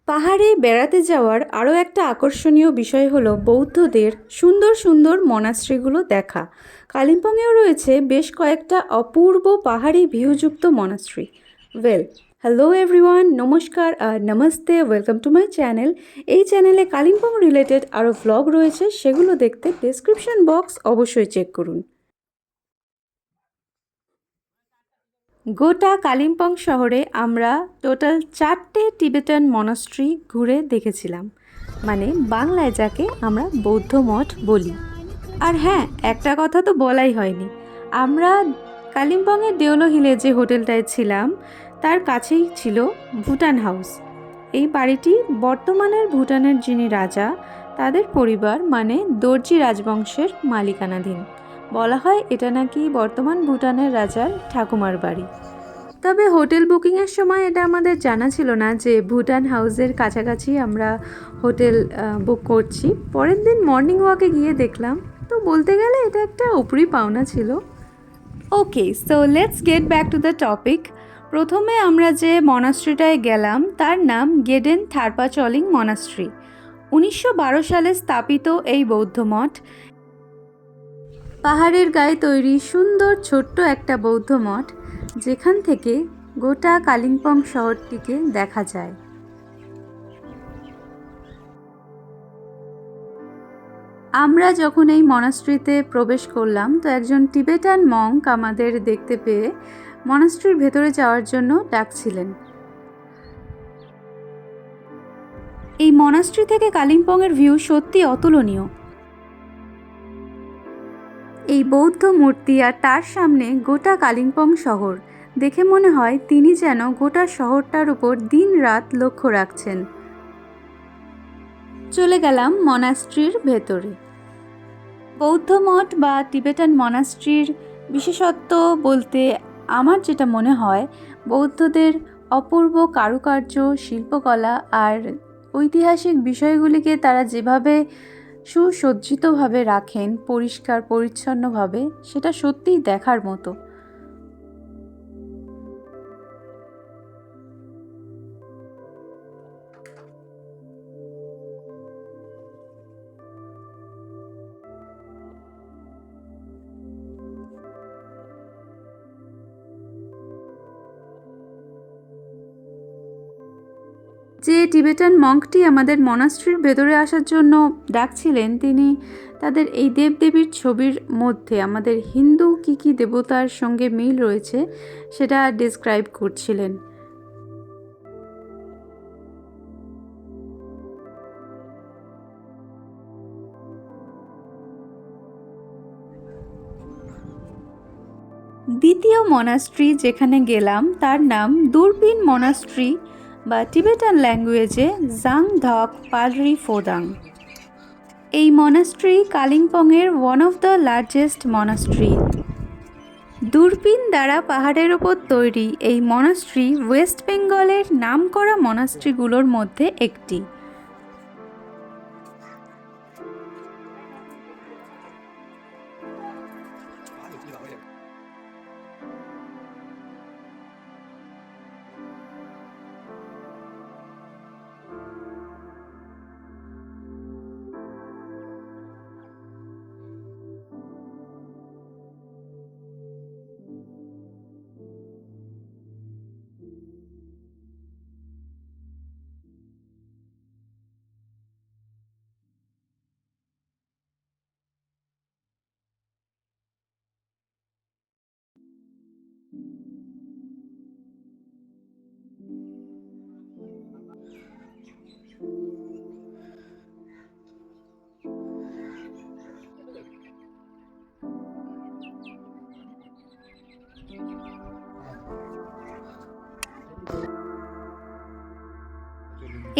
পাহাড়ে বেড়াতে যাওয়ার আরও একটা আকর্ষণীয় বিষয় হলো বৌদ্ধদের সুন্দর সুন্দর মনাস্ট্রিগুলো দেখা। কালিম্পংয়েও রয়েছে বেশ কয়েকটা অপূর্ব পাহাড়ি ভিউযুক্ত মনাস্ট্রি। হ্যালো এভরিওয়ান, নমস্কার আর নমস্তে, ওয়েলকাম টু মাই চ্যানেল। এই চ্যানেলে কালিম্পং রিলেটেড আরও ভ্লগ রয়েছে, সেগুলো দেখতে ডেসক্রিপশন বক্স অবশ্যই চেক করুন। গোটা কালিম্পং শহরে আমরা টোটাল 4টে টিবেটান মনাস্ট্রি ঘুরে দেখেছিলাম, মানে বাংলায় যাকে আমরা বৌদ্ধ মঠ বলি। আর হ্যাঁ, একটা কথা তো বলাই হয়নি, আমরা কালিম্পংয়ের দেওলো হিলে যে হোটেলটায় ছিলাম তার কাছেই ছিল ভুটান হাউস। এই বাড়িটি বর্তমানের ভুটানের যিনি রাজা তাদের পরিবার মানে দর্জি রাজবংশের মালিকানাধীন। বলা হয় এটা নাকি বর্তমান ভুটানের রাজার ঠাকুমার বাড়ি। তবে হোটেল বুকিংয়ের সময় এটা আমাদের জানা ছিল না যে ভুটান হাউসের কাছাকাছি আমরা হোটেল বুক করছি। পরের দিন মর্নিং ওয়াকে গিয়ে দেখলাম, তো বলতে গেলে এটা একটা উপরি পাওনা ছিল। Okay, so let's get back to the topic. প্রথমে আমরা যে মনাস্ট্রিটায় গেলাম তার নাম গেডেন থারপাচলিং মনাস্ট্রি। 1912 সালে স্থাপিত এই বৌদ্ধ মঠ, পাহাড়ের গায়ে তৈরি সুন্দর ছোট্ট একটা বৌদ্ধ মঠ, যেখান থেকে গোটা কালিম্পং শহরটিকে দেখা যায়। আমরা যখন এই মনাস্ট্রিতে প্রবেশ করলাম তো একজন টিবেটান মঙ্ক আমাদের দেখতে পেয়ে মনাস্ট্রির ভেতরে যাওয়ার জন্য ডাকছিলেন। এই মনাস্ট্রি থেকে কালিম্পংয়ের ভিউ সত্যি অতুলনীয়। এই বৌদ্ধ মূর্তি আর তার সামনে গোটা কালিম্পং শহর দেখে মনে হয় তিনি যেন গোটা শহরটার উপর দিন রাত লক্ষ্য রাখছেন। চলে গেলাম মনাস্ট্রির ভেতরে। বৌদ্ধ মঠ বা টিবেটান মনাস্ট্রির বিশেষত্ব বলতে আমার যেটা মনে হয়, বৌদ্ধদের অপূর্ব কারুকার্য, শিল্পকলা আর ঐতিহাসিক বিষয়গুলিকে তারা যেভাবে সুসজ্জিতভাবে রাখেন, পরিষ্কার পরিচ্ছন্নভাবে, সেটা সত্যিই দেখার মতো। যে টিবেটান মঙ্কটি আমাদের মনাস্ট্রির ভেতরে আসার জন্য ডাকছিলেন, তিনি তাদের এই দেবদেবীর ছবির মধ্যে আমাদের হিন্দু কী কী দেবতার সঙ্গে মিল রয়েছে সেটা ডিসক্রাইব করছিলেন। দ্বিতীয় মনাস্ট্রি যেখানে গেলাম তার নাম দূরপিন মনাস্ট্রি বা টিবেটান ল্যাঙ্গুয়েজে জাং ধক পালরি ফোদাং। এই মনাস্ট্রি কালিম্পংয়ের one of the largest monastery. Durpin দ্বারা পাহাড়ের ওপর তৈরি এই মনাস্ট্রি ওয়েস্ট বেঙ্গলের নামকরা মনাস্ট্রিগুলোর মধ্যে একটি।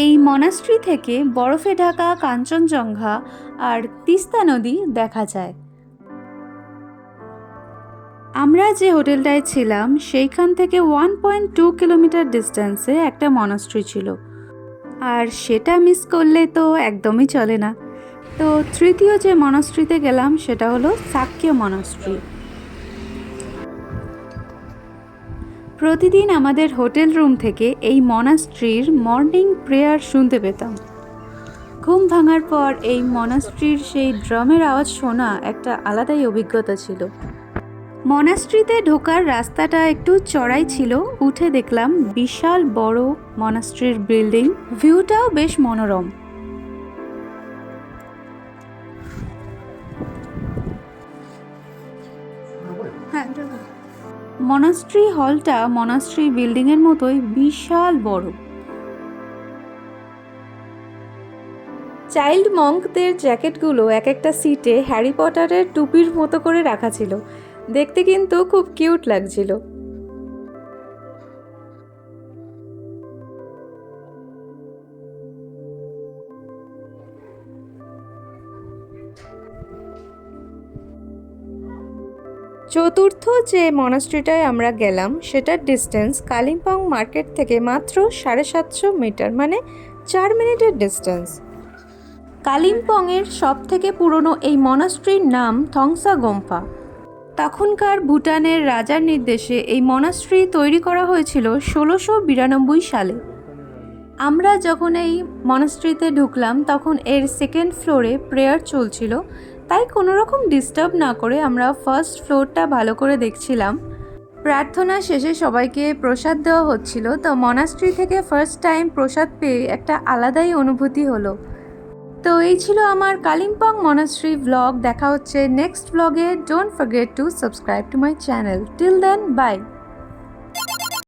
এই মনাস্ট্রি থেকে বরফে ঢাকা কাঞ্চনজঙ্ঘা আর তিস্তা নদী দেখা যায়। আমরা যে হোটেলটায় ছিলাম সেইখান থেকে 1.2 কিলোমিটার ডিস্টেন্সে একটা মনাস্ট্রি ছিল, আর সেটা মিস করলে তো একদমই চলে না। তো তৃতীয় যে মনাস্ট্রিতে গেলাম সেটা হলো সাক্য মনাস্ট্রি। প্রতিদিন আমাদের হোটেল রুম থেকে এই মনাস্ট্রির মর্নিং প্রেয়ার শুনতে পেতাম। ঘুম ভাঙার পর এই মনাস্ট্রির সেই ড্রামের আওয়াজ শোনা একটা আলাদাই অভিজ্ঞতা ছিল। মনাস্ট্রিতে ঢোকার রাস্তাটা একটু চড়াই ছিল। উঠে দেখলাম বিশাল বড় মনাস্ট্রির বিল্ডিং, ভিউটাও বেশ মনোরম। মনাস্ট্রি হলটা মনাস্ট্রি বিল্ডিংয়ের মতোই বিশাল বড়। চাইল্ড মঙ্কদের জ্যাকেটগুলো এক একটা সিটে হ্যারি পটারের টুপির মতো করে রাখা ছিল। দেখতে কিন্তু খুব কিউট লাগছিল। চতুর্থ যে মনাস্ট্রিটায় আমরা গেলাম সেটার ডিস্টেন্স কালিম্পং মার্কেট থেকে মাত্র 750 মিটার, মানে 4 মিনিটের ডিস্টেন্স। কালিম্পংয়ের সব থেকে পুরনো এই মনাস্ট্রির নাম থংসা গোম্পা। তখনকার ভুটানের রাজার নির্দেশে এই মনাস্ট্রি তৈরি করা হয়েছিল 1692 সালে। আমরা যখন এই মনাস্ট্রিতে ঢুকলাম তখন এর সেকেন্ড ফ্লোরে প্রেয়ার চলছিল, তাই কোনো রকম ডিস্টার্ব না করে আমরা ফার্স্ট ফ্লোরটা ভালো করে দেখছিলাম। প্রার্থনা শেষে সবাইকে প্রসাদ দেওয়া হচ্ছিল, তো মনাস্ট্রি থেকে ফার্স্ট টাইম প্রসাদ পেয়ে একটা আলাদাই অনুভূতি হলো। তো এই ছিল আমার কালিম্পং মনাস্ট্রি ভ্লগ। দেখা হচ্ছে নেক্সট ভ্লগে। Don't forget to subscribe to my channel. Till then, by.